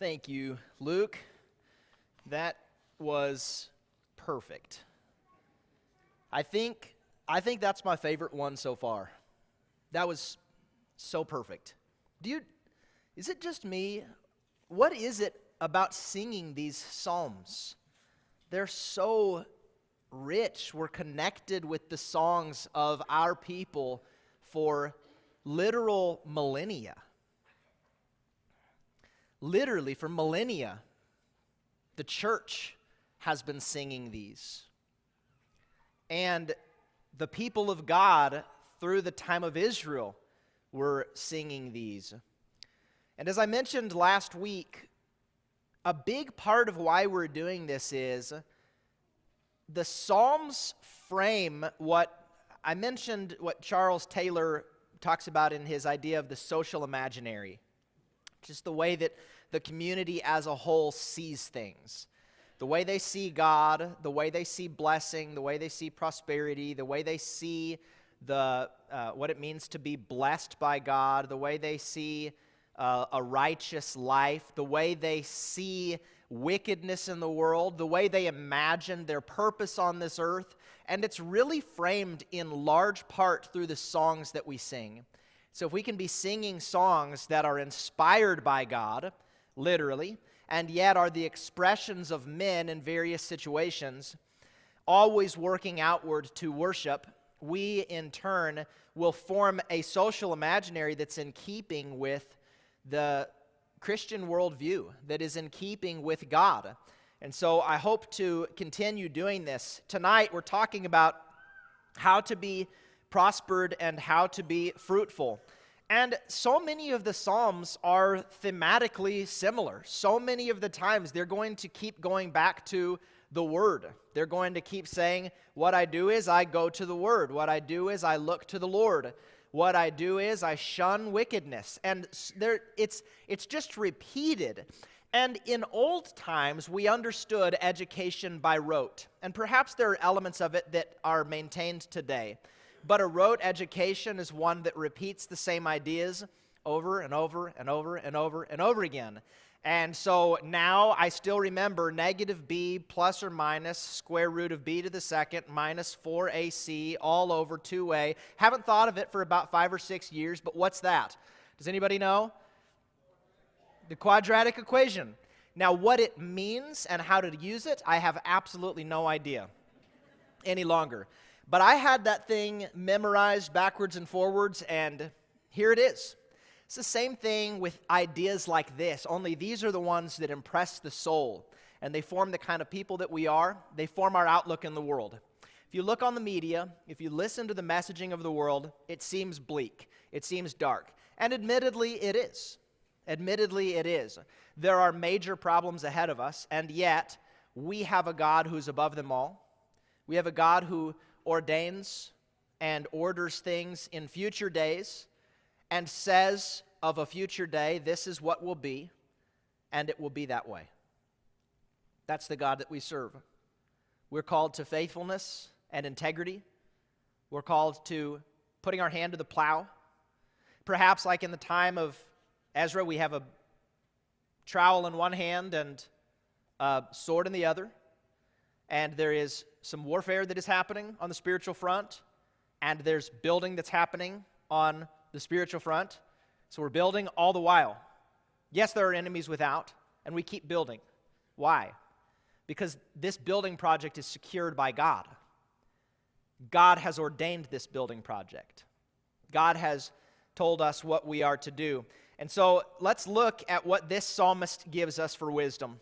Thank you, Luke. That was perfect. I think that's my favorite one so far. That was so perfect. Is it just me? What is it about singing these psalms? They're so rich. We're connected with the songs of our people for literal millennia. Literally, for millennia, the church has been singing these. And the people of God, through the time of Israel, were singing these. And as I mentioned last week, a big part of why we're doing this is the Psalms frame what I mentioned, what Charles Taylor talks about in his idea of the social imaginary. Just the way that the community as a whole sees things. The way they see God, the way they see blessing, the way they see prosperity, the way they see what it means to be blessed by God, the way they see a righteous life, the way they see wickedness in the world, the way they imagine their purpose on this earth. And it's really framed in large part through the songs that we sing. So if we can be singing songs that are inspired by God, literally, and yet are the expressions of men in various situations, always working outward to worship, we in turn will form a social imaginary that's in keeping with the Christian worldview, that is in keeping with God. And so I hope to continue doing this. Tonight we're talking about how to be prospered and how to be fruitful. And so many of the Psalms are thematically similar. So many of the times they're going to keep going back to the Word. They're going to keep saying, what I do is I go to the Word. What I do is I look to the Lord. What I do is I shun wickedness. And it's just repeated. And in old times, we understood education by rote. And perhaps there are elements of it that are maintained today. But a rote education is one that repeats the same ideas over and over and over and over and over again. And so now I still remember negative b plus or minus square root of b to the second minus 4ac all over 2a. Haven't thought of it for about 5 or 6 years, but what's that? Does anybody know? The quadratic equation. Now what it means and how to use it, I have absolutely no idea any longer. But I had that thing memorized backwards and forwards, and here it is. It's the same thing with ideas like this, only these are the ones that impress the soul, and they form the kind of people that we are. They form our outlook in the world. If you look on the media, if you listen to the messaging of the world, it seems bleak. It seems dark. And admittedly, it is. Admittedly, it is. There are major problems ahead of us, and yet we have a God who's above them all. We have a God who ordains and orders things in future days and says of a future day, this is what will be, and it will be that way. That's the God that we serve. We're called to faithfulness and integrity. We're called to putting our hand to the plow. Perhaps like in the time of Ezra, we have a trowel in one hand and a sword in the other. And there is some warfare that is happening on the spiritual front, and there's building that's happening on the spiritual front. So we're building all the while. Yes, there are enemies without, and we keep building. Why? Because this building project is secured by God. God has ordained this building project. God has told us what we are to do. And so let's look at what this psalmist gives us for wisdom.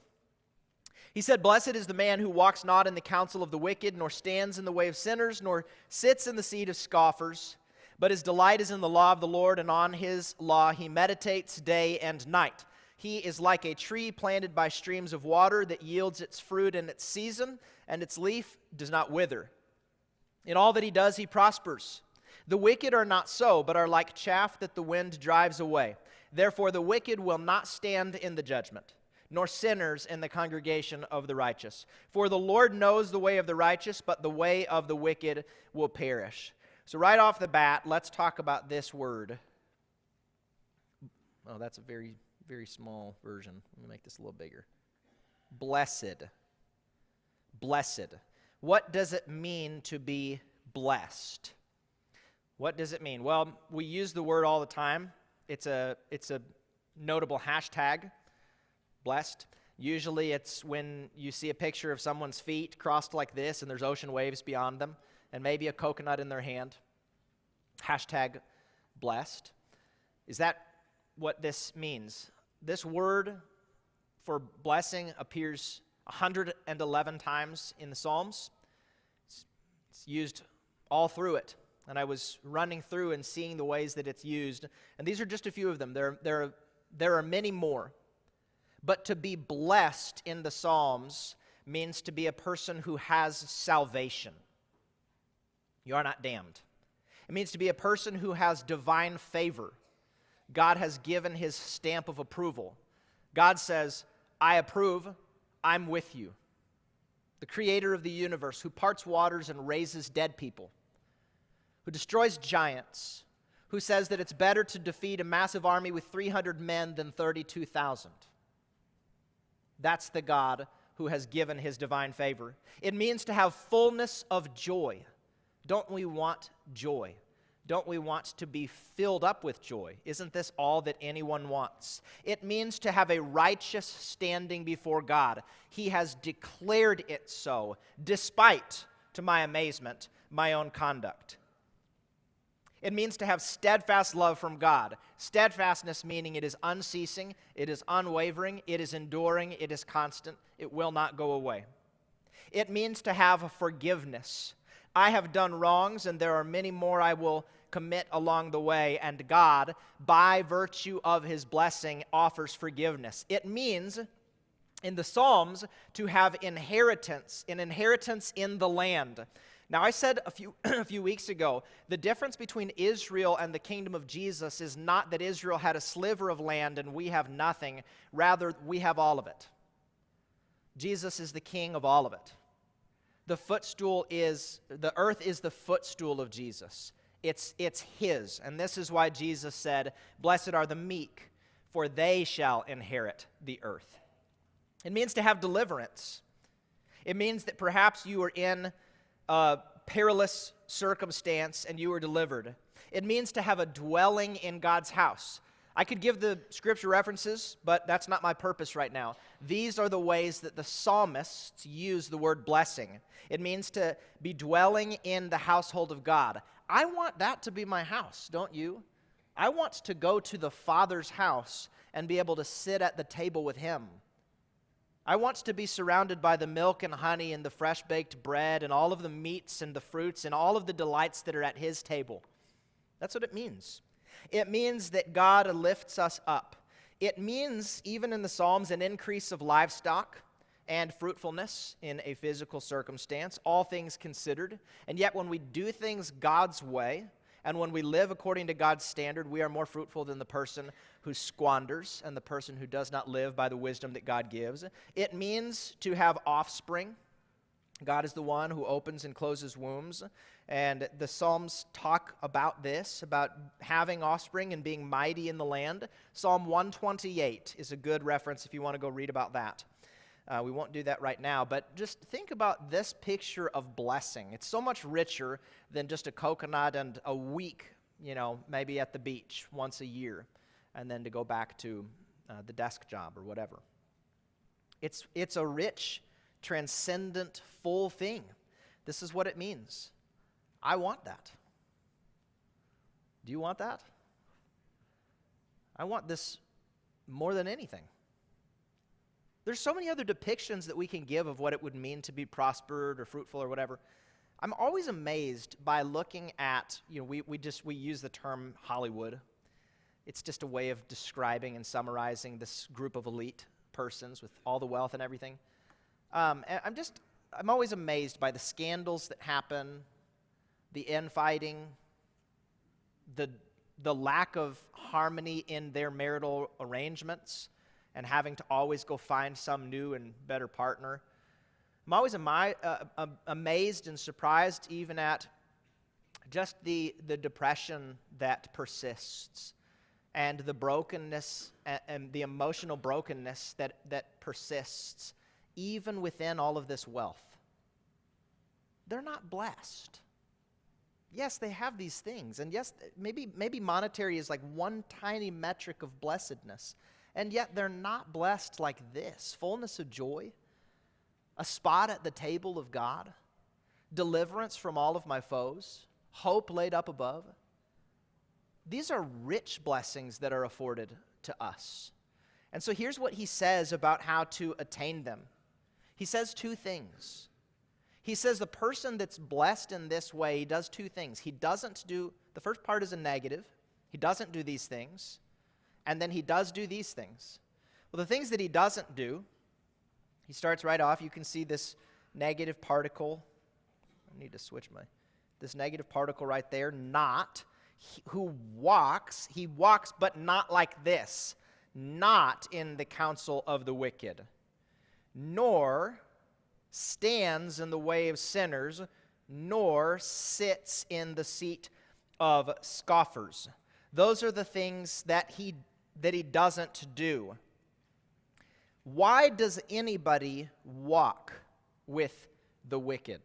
He said, "Blessed is the man who walks not in the counsel of the wicked, nor stands in the way of sinners, nor sits in the seat of scoffers. But his delight is in the law of the Lord, and on his law he meditates day and night. He is like a tree planted by streams of water that yields its fruit in its season, and its leaf does not wither. In all that he does, he prospers. The wicked are not so, but are like chaff that the wind drives away. Therefore the wicked will not stand in the judgment, nor sinners in the congregation of the righteous. For the Lord knows the way of the righteous, but the way of the wicked will perish." So right off the bat, let's talk about this word. Oh, that's a very, very small version. Let me make this a little bigger. Blessed. Blessed. What does it mean to be blessed? What does it mean? Well, we use the word all the time. It's a notable hashtag, blessed. Usually it's when you see a picture of someone's feet crossed like this and there's ocean waves beyond them and maybe a coconut in their hand. Hashtag blessed. Is that what this means? This word for blessing appears 111 times in the Psalms. It's used all through it. And I was running through and seeing the ways that it's used. And these are just a few of them. There are many more. But to be blessed in the Psalms means to be a person who has salvation. You are not damned. It means to be a person who has divine favor. God has given his stamp of approval. God says, I approve, I'm with you. The creator of the universe, who parts waters and raises dead people, who destroys giants, who says that it's better to defeat a massive army with 300 men than 32,000. That's the God who has given his divine favor. It means to have fullness of joy. Don't we want joy? Don't we want to be filled up with joy? Isn't this all that anyone wants? It means to have a righteous standing before God. He has declared it so, despite, to my amazement, my own conduct. It means to have steadfast love from God. Steadfastness meaning it is unceasing, it is unwavering, it is enduring, it is constant, it will not go away. It means to have a forgiveness. I have done wrongs, and there are many more I will commit along the way, and God, by virtue of his blessing, offers forgiveness. It means, in the Psalms, to have inheritance, an inheritance in the land. Now, I said a few weeks ago, the difference between Israel and the kingdom of Jesus is not that Israel had a sliver of land and we have nothing. Rather, we have all of it. Jesus is the king of all of it. The earth is the footstool of Jesus. It's his. And this is why Jesus said, blessed are the meek, for they shall inherit the earth. It means to have deliverance. It means that perhaps you are in a perilous circumstance and you were delivered. It means to have a dwelling in God's house. I could give the scripture references, but that's not my purpose right now. These are the ways that the psalmists use the word blessing. It means to be dwelling in the household of God. I want that to be my house, don't you? I want to go to the Father's house and be able to sit at the table with him. I want to be surrounded by the milk and honey and the fresh-baked bread and all of the meats and the fruits and all of the delights that are at his table. That's what it means. It means that God lifts us up. It means, even in the Psalms, an increase of livestock and fruitfulness in a physical circumstance, all things considered. And yet when we do things God's way, and when we live according to God's standard, we are more fruitful than the person who squanders and the person who does not live by the wisdom that God gives. It means to have offspring. God is the one who opens and closes wombs. And the Psalms talk about this, about having offspring and being mighty in the land. Psalm 128 is a good reference if you want to go read about that. We won't do that right now, but just think about this picture of blessing. It's so much richer than just a coconut and a week, maybe at the beach once a year, and then to go back to the desk job or whatever. It's a rich, transcendent, full thing. This is what it means. I want that. Do you want that? I want this more than anything. There's so many other depictions that we can give of what it would mean to be prospered or fruitful or whatever. I'm always amazed by looking at, we use the term Hollywood. It's just a way of describing and summarizing this group of elite persons with all the wealth and everything. I'm always amazed by the scandals that happen, the infighting, the lack of harmony in their marital arrangements, and having to always go find some new and better partner. I'm always amazed and surprised even at just the depression that persists and the brokenness and the emotional brokenness that persists even within all of this wealth. They're not blessed. Yes, they have these things, and yes, maybe monetary is like one tiny metric of blessedness, and yet they're not blessed like this. Fullness of joy, a spot at the table of God, deliverance from all of my foes, hope laid up above. These are rich blessings that are afforded to us. And so here's what he says about how to attain them. He says two things. He says the person that's blessed in this way, he does two things. He doesn't do, the first part is a negative. He doesn't do these things. And then he does do these things. Well, the things that he doesn't do, he starts right off. You can see this negative particle. I need to switch this negative particle right there, not. Who walks, he walks, but not like this. Not in the counsel of the wicked, nor stands in the way of sinners, nor sits in the seat of scoffers. Those are the things that he doesn't do. Why does anybody walk with the wicked?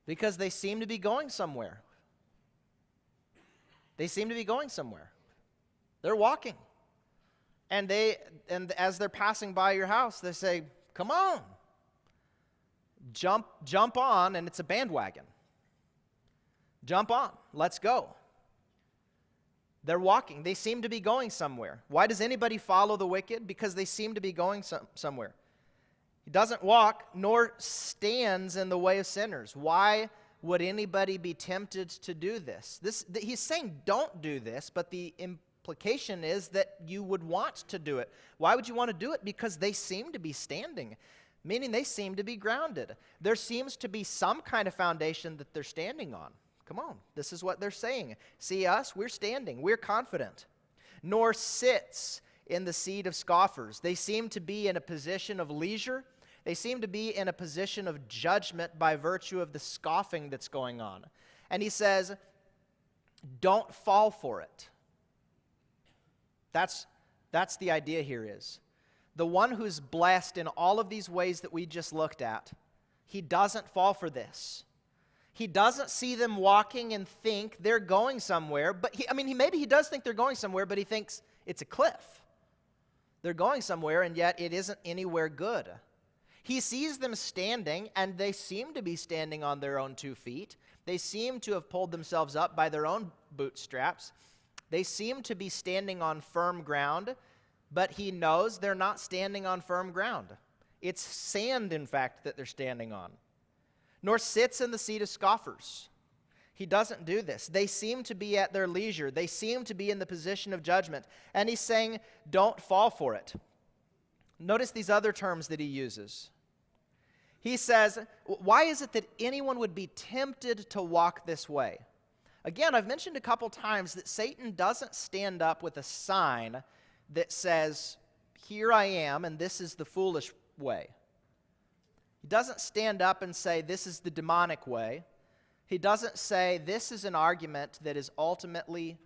Because they seem to be going somewhere. They seem to be going somewhere. They're walking. And as they're passing by your house, they say, "Come on. Jump on," and it's a bandwagon. Jump on. Let's go. They're walking. They seem to be going somewhere. Why does anybody follow the wicked? Because they seem to be going somewhere. He doesn't walk nor stands in the way of sinners. Why would anybody be tempted to do this? He's saying don't do this, but the implication is that you would want to do it. Why would you want to do it? Because they seem to be standing, meaning they seem to be grounded. There seems to be some kind of foundation that they're standing on. Come on, this is what they're saying. See us? We're standing. We're confident. Nor sits in the seat of scoffers. They seem to be in a position of leisure. They seem to be in a position of judgment by virtue of the scoffing that's going on. And he says, don't fall for it. That's the idea here is. The one who's blessed in all of these ways that we just looked at, he doesn't fall for this. He doesn't see them walking and think they're going somewhere, but maybe he does think they're going somewhere, but he thinks it's a cliff. They're going somewhere, and yet it isn't anywhere good. He sees them standing, and they seem to be standing on their own 2 feet. They seem to have pulled themselves up by their own bootstraps. They seem to be standing on firm ground, but he knows they're not standing on firm ground. It's sand, in fact, that they're standing on. Nor sits in the seat of scoffers. He doesn't do this. They seem to be at their leisure. They seem to be in the position of judgment. And he's saying, don't fall for it. Notice these other terms that he uses. He says, why is it that anyone would be tempted to walk this way? Again, I've mentioned a couple times that Satan doesn't stand up with a sign that says, here I am, and this is the foolish way. He doesn't stand up and say, this is the demonic way. He doesn't say, this is an argument that is ultimately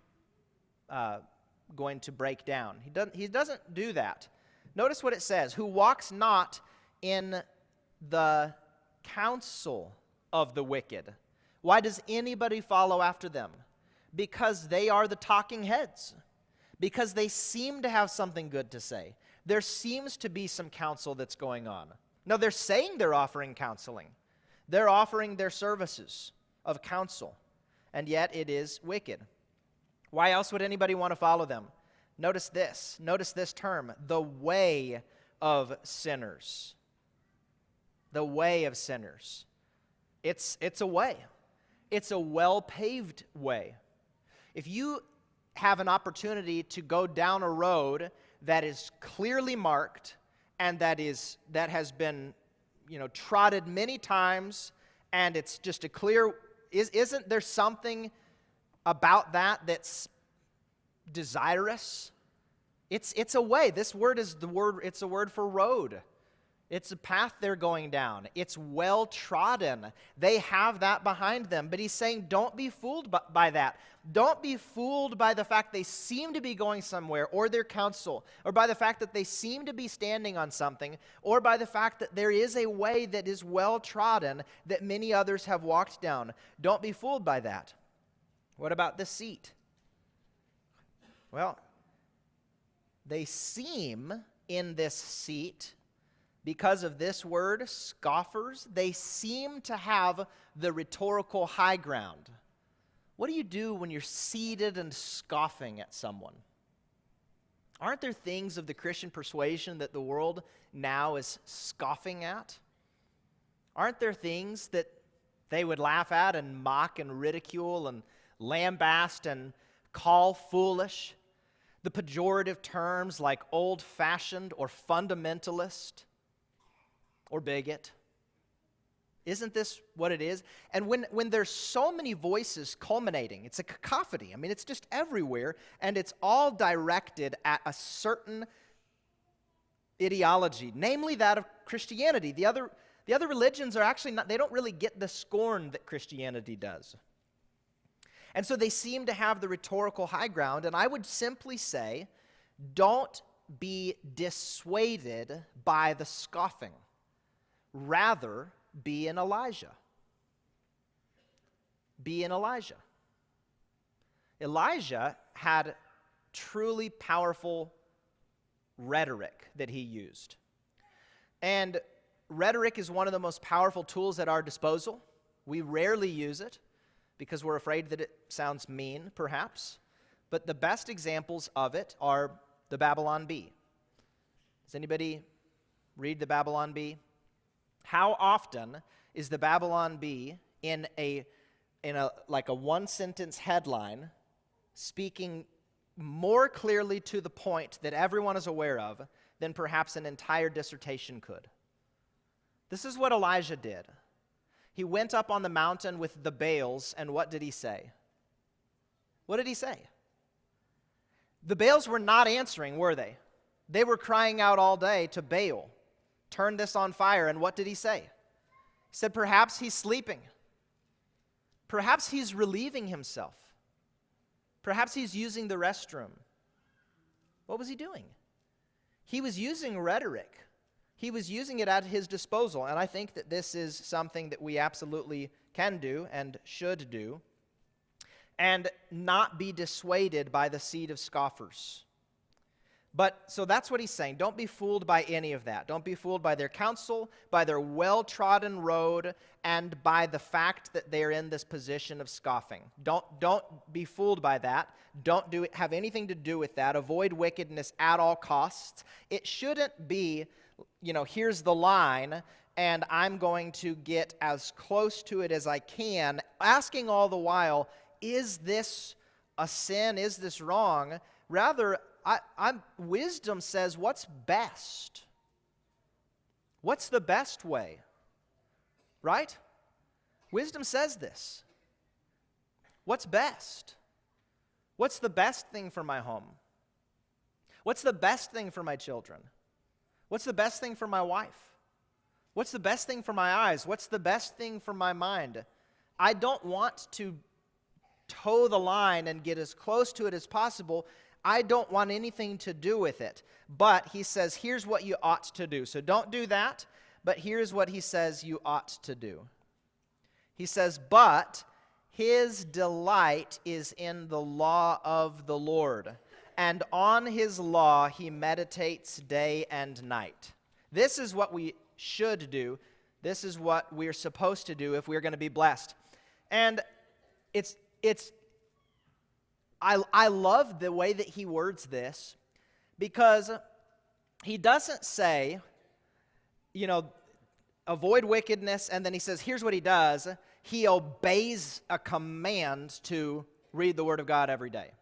going to break down. He doesn't do that. Notice what it says, who walks not in the counsel of the wicked. Why does anybody follow after them? Because they are the talking heads. Because they seem to have something good to say. There seems to be some counsel that's going on. No, they're saying they're offering counseling. They're offering their services of counsel, and yet it is wicked. Why else would anybody want to follow them? Notice this term, the way of sinners. The way of sinners. It's a way. It's a well-paved way. If you have an opportunity to go down a road that is clearly marked and that has been, trotted many times, and it's just a clear, isn't there something about that that's desirous? It's a way. This word is it's a word for road. It's a path they're going down. It's well trodden. They have that behind them. But he's saying, don't be fooled by that. Don't be fooled by the fact they seem to be going somewhere, or their counsel, or by the fact that they seem to be standing on something, or by the fact that there is a way that is well trodden that many others have walked down. Don't be fooled by that. What about the seat? Well, they seem in this seat, because of this word, scoffers, they seem to have the rhetorical high ground. What do you do when you're seated and scoffing at someone? Aren't there things of the Christian persuasion that the world now is scoffing at? Aren't there things that they would laugh at and mock and ridicule and lambast and call foolish? The pejorative terms like old-fashioned or fundamentalist or bigot. Isn't this what it is? And when there's so many voices culminating, it's a cacophony. I mean, it's just everywhere, and it's all directed at a certain ideology, namely that of Christianity. The other religions are actually not, they don't really get the scorn that Christianity does. And so they seem to have the rhetorical high ground, and I would simply say, don't be dissuaded by the scoffing. Rather, be an Elijah. Be an Elijah. Elijah had truly powerful rhetoric that he used. And rhetoric is one of the most powerful tools at our disposal. We rarely use it because we're afraid that it sounds mean, perhaps. But the best examples of it are the Babylon Bee. Does anybody read the Babylon Bee? How often is the Babylon Bee in a one-sentence headline speaking more clearly to the point that everyone is aware of than perhaps an entire dissertation could? This is what Elijah did. He went up on the mountain with the Baals, and what did he say? What did he say? The Baals were not answering, were they? They were crying out all day to Baal, turn this on fire, and what did he say? He said, perhaps he's sleeping. Perhaps he's relieving himself. Perhaps he's using the restroom. What was he doing? He was using rhetoric. He was using it at his disposal, and I think that this is something that we absolutely can do and should do, and not be dissuaded by the seed of scoffers. But, so that's what he's saying. Don't be fooled by any of that. Don't be fooled by their counsel, by their well-trodden road, and by the fact that they're in this position of scoffing. Don't be fooled by that. Don't have anything to do with that. Avoid wickedness at all costs. It shouldn't be, here's the line, and I'm going to get as close to it as I can, asking all the while, is this a sin? Is this wrong? Rather, wisdom says, what's best? What's the best way? Right? Wisdom says this. What's best? What's the best thing for my home? What's the best thing for my children? What's the best thing for my wife? What's the best thing for my eyes? What's the best thing for my mind? I don't want to toe the line and get as close to it as possible. I don't want anything to do with it. But he says, here's what you ought to do. So don't do that, but here's what he says you ought to do. He says, but his delight is in the law of the Lord, and on his law he meditates day and night. This is what we should do. This is what we're supposed to do if we're going to be blessed. And I love the way that he words this, because he doesn't say, avoid wickedness, and then he says, here's what he does. He obeys a command to read the Word of God every day.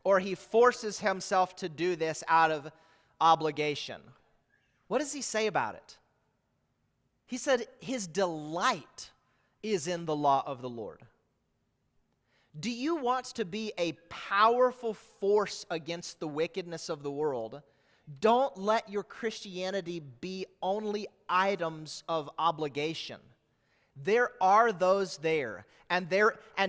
Or he forces himself to do this out of obligation. What does he say about it? He said his delight is in the law of the Lord. Do you want to be a powerful force against the wickedness of the world? Don't let your Christianity be only items of obligation. There are those there. And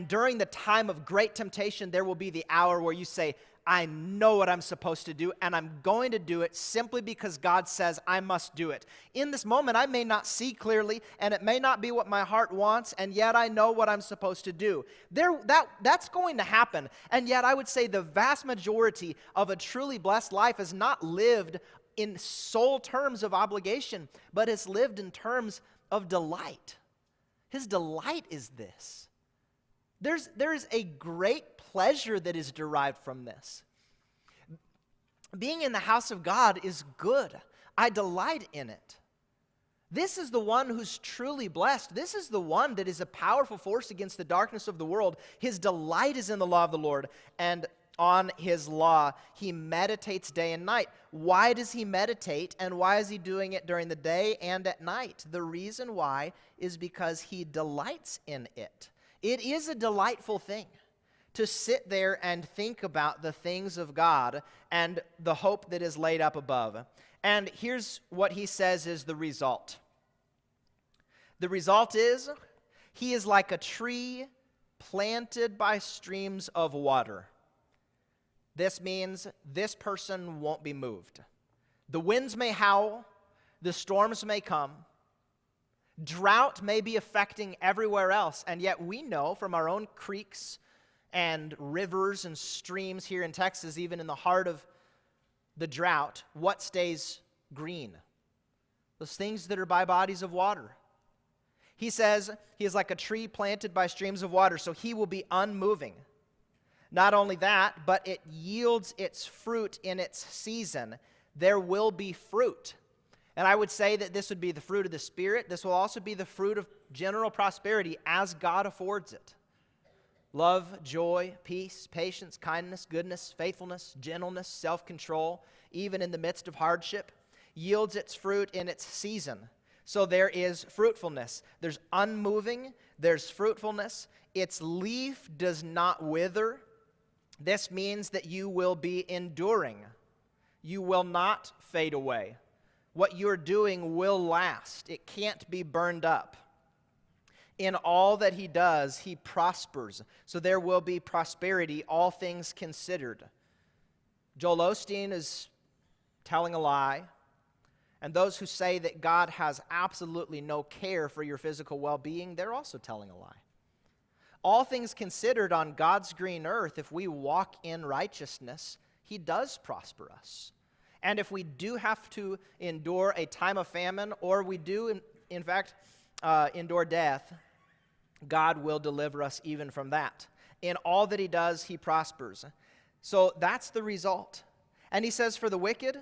during the time of great temptation, there will be the hour where you say, I know what I'm supposed to do, and I'm going to do it simply because God says I must do it. In this moment, I may not see clearly, and it may not be what my heart wants, and yet I know what I'm supposed to do. That's going to happen. And yet I would say the vast majority of a truly blessed life is not lived in sole terms of obligation, but is lived in terms of delight. His delight is this. There is a great pleasure that is derived from this. Being in the house of God is good. I delight in it. This is the one who's truly blessed. This is the one that is a powerful force against the darkness of the world. His delight is in the law of the Lord, and on his law he meditates day and night. Why does he meditate, and why is he doing it during the day and at night? The reason why is because he delights in it. It is a delightful thing to sit there and think about the things of God and the hope that is laid up above. And here's what he says is the result. The result is, he is like a tree planted by streams of water. This means this person won't be moved. The winds may howl, the storms may come, drought may be affecting everywhere else, and yet we know from our own creeks and rivers and streams here in Texas, even in the heart of the drought, what stays green? Those things that are by bodies of water. He says he is like a tree planted by streams of water, so he will be unmoving. Not only that, but it yields its fruit in its season. There will be fruit. And I would say that this would be the fruit of the Spirit. This will also be the fruit of general prosperity as God affords it. Love, joy, peace, patience, kindness, goodness, faithfulness, gentleness, self-control, even in the midst of hardship, yields its fruit in its season. So there is fruitfulness. There's unmoving, there's fruitfulness. Its leaf does not wither. This means that you will be enduring. You will not fade away. What you're doing will last. It can't be burned up. In all that he does, he prospers. So there will be prosperity, all things considered. Joel Osteen is telling a lie. And those who say that God has absolutely no care for your physical well-being, they're also telling a lie. All things considered, on God's green earth, if we walk in righteousness, he does prosper us. And if we do have to endure a time of famine, or we do, in fact, endure death, God will deliver us even from that. In all that he does, he prospers. So that's the result. And he says, for the wicked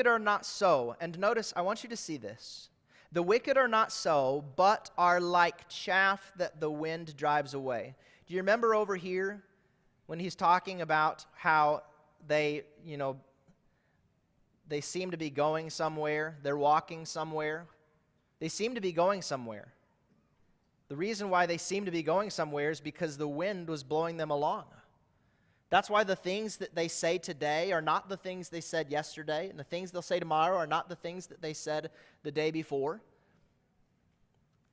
are not so. And notice, I want you to see this. The wicked are not so, but are like chaff that the wind drives away. Do you remember over here when he's talking about how they seem to be going somewhere, they're walking somewhere? They seem to be going somewhere. The reason why they seem to be going somewhere is because the wind was blowing them along. That's why the things that they say today are not the things they said yesterday, and the things they'll say tomorrow are not the things that they said the day before.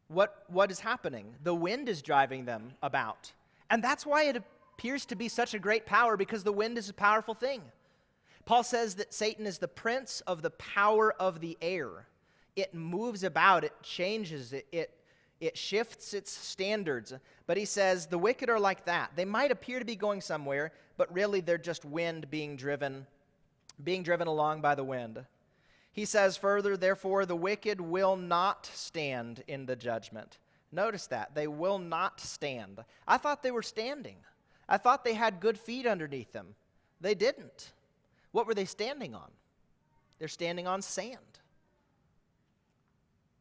What is happening? The wind is driving them about. And that's why it appears to be such a great power, because the wind is a powerful thing. Paul says that Satan is the prince of the power of the air. It moves about, it changes, it shifts its standards. But he says the wicked are like that. They might appear to be going somewhere, but really they're just wind being driven along by the wind. He says further, therefore the wicked will not stand in the judgment. Notice that. They will not stand. I thought they were standing. I thought they had good feet underneath them. They didn't. What were they standing on? They're standing on sand.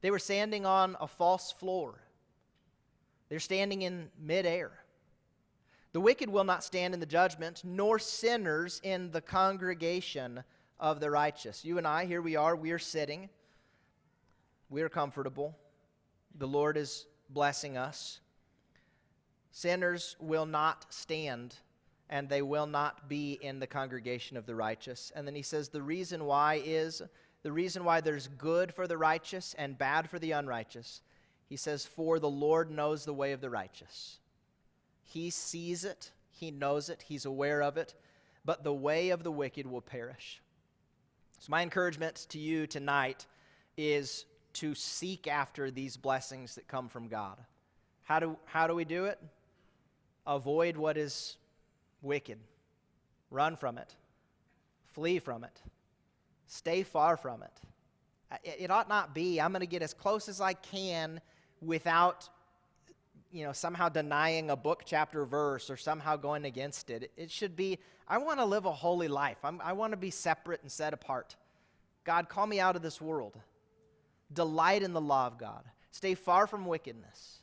They were standing on a false floor. They're standing in midair. The wicked will not stand in the judgment, nor sinners in the congregation of the righteous. You and I, here we are sitting. We are comfortable. The Lord is blessing us. Sinners will not stand, and they will not be in the congregation of the righteous. And then he says the reason why is the reason why there's good for the righteous and bad for the unrighteous, he says, for the Lord knows the way of the righteous. He sees it, he knows it, he's aware of it, but the way of the wicked will perish. So my encouragement to you tonight is to seek after these blessings that come from God. How do we do it? Avoid what is wicked. Run from it. Flee from it. Stay far from it. It ought not be, I'm going to get as close as I can without, somehow denying a book, chapter, verse, or somehow going against it. It should be, I want to live a holy life. I want to be separate and set apart. God, call me out of this world. Delight in the law of God. Stay far from wickedness.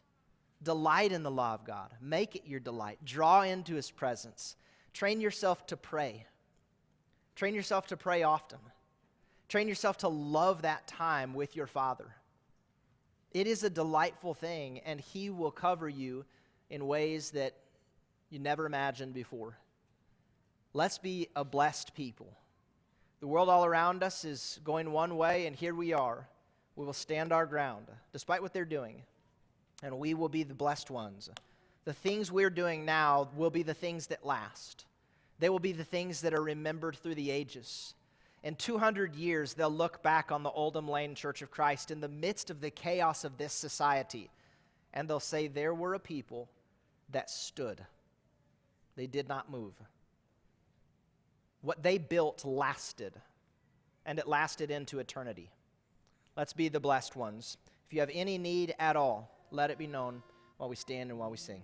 Delight in the law of God. Make it your delight. Draw into his presence. Train yourself to pray. Train yourself to pray often. Train yourself to love that time with your Father. It is a delightful thing, and he will cover you in ways that you never imagined before. Let's be a blessed people. The world all around us is going one way, and here we are. We will stand our ground, despite what they're doing, and we will be the blessed ones. The things we're doing now will be the things that last. They will be the things that are remembered through the ages. In 200 years, they'll look back on the Oldham Lane Church of Christ in the midst of the chaos of this society, and they'll say, there were a people that stood. They did not move. What they built lasted, and it lasted into eternity. Let's be the blessed ones. If you have any need at all, let it be known while we stand and while we sing.